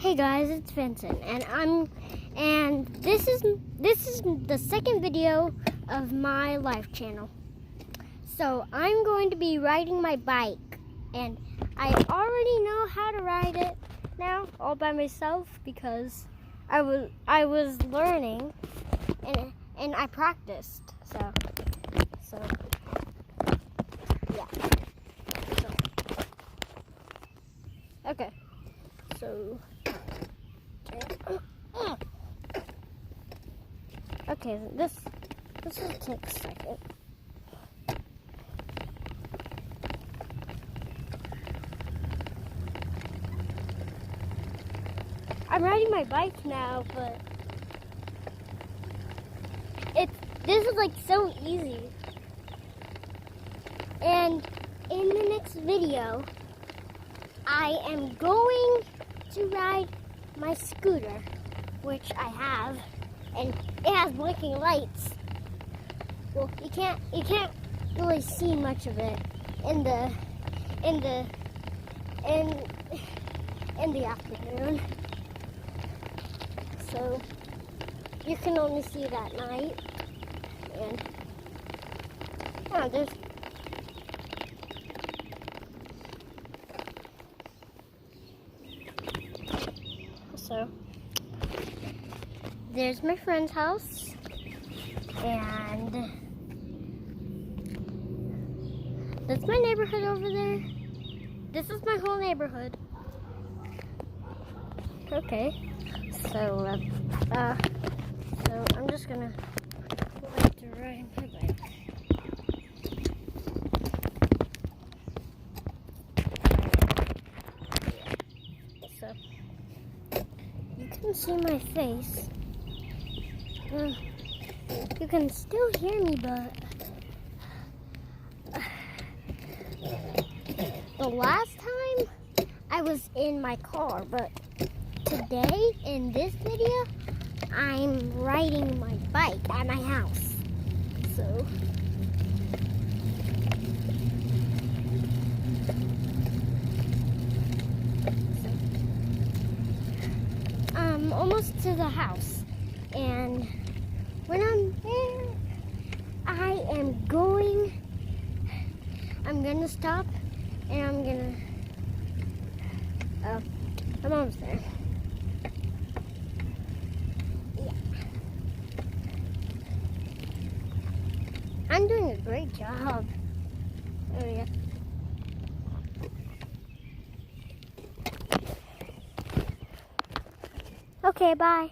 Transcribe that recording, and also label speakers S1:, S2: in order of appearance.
S1: Hey guys, it's Vincent, and this is the second video of my life channel. So I'm going to be riding my bike, and I already know how to ride it now all by myself because I was learning and I practiced. So yeah. Okay. So okay, this will take a second. I'm riding my bike now, but this is like so easy. And in the next video, I am going to ride my scooter, which I have, and it has blinking lights. Well, you can't really see much of it in the afternoon. So you can only see it at night. And there's there's my friend's house, and that's my neighborhood over there. This is my whole neighborhood. Okay, so I'm just gonna like to ride my bike. So you can see my face. You can still hear me, but the last time I was in my car, but today in this video I'm riding my bike at my house. So I'm almost to the house, and when I'm there, I'm gonna stop, and I'm almost there. Yeah. I'm doing a great job. Oh yeah. Okay, bye.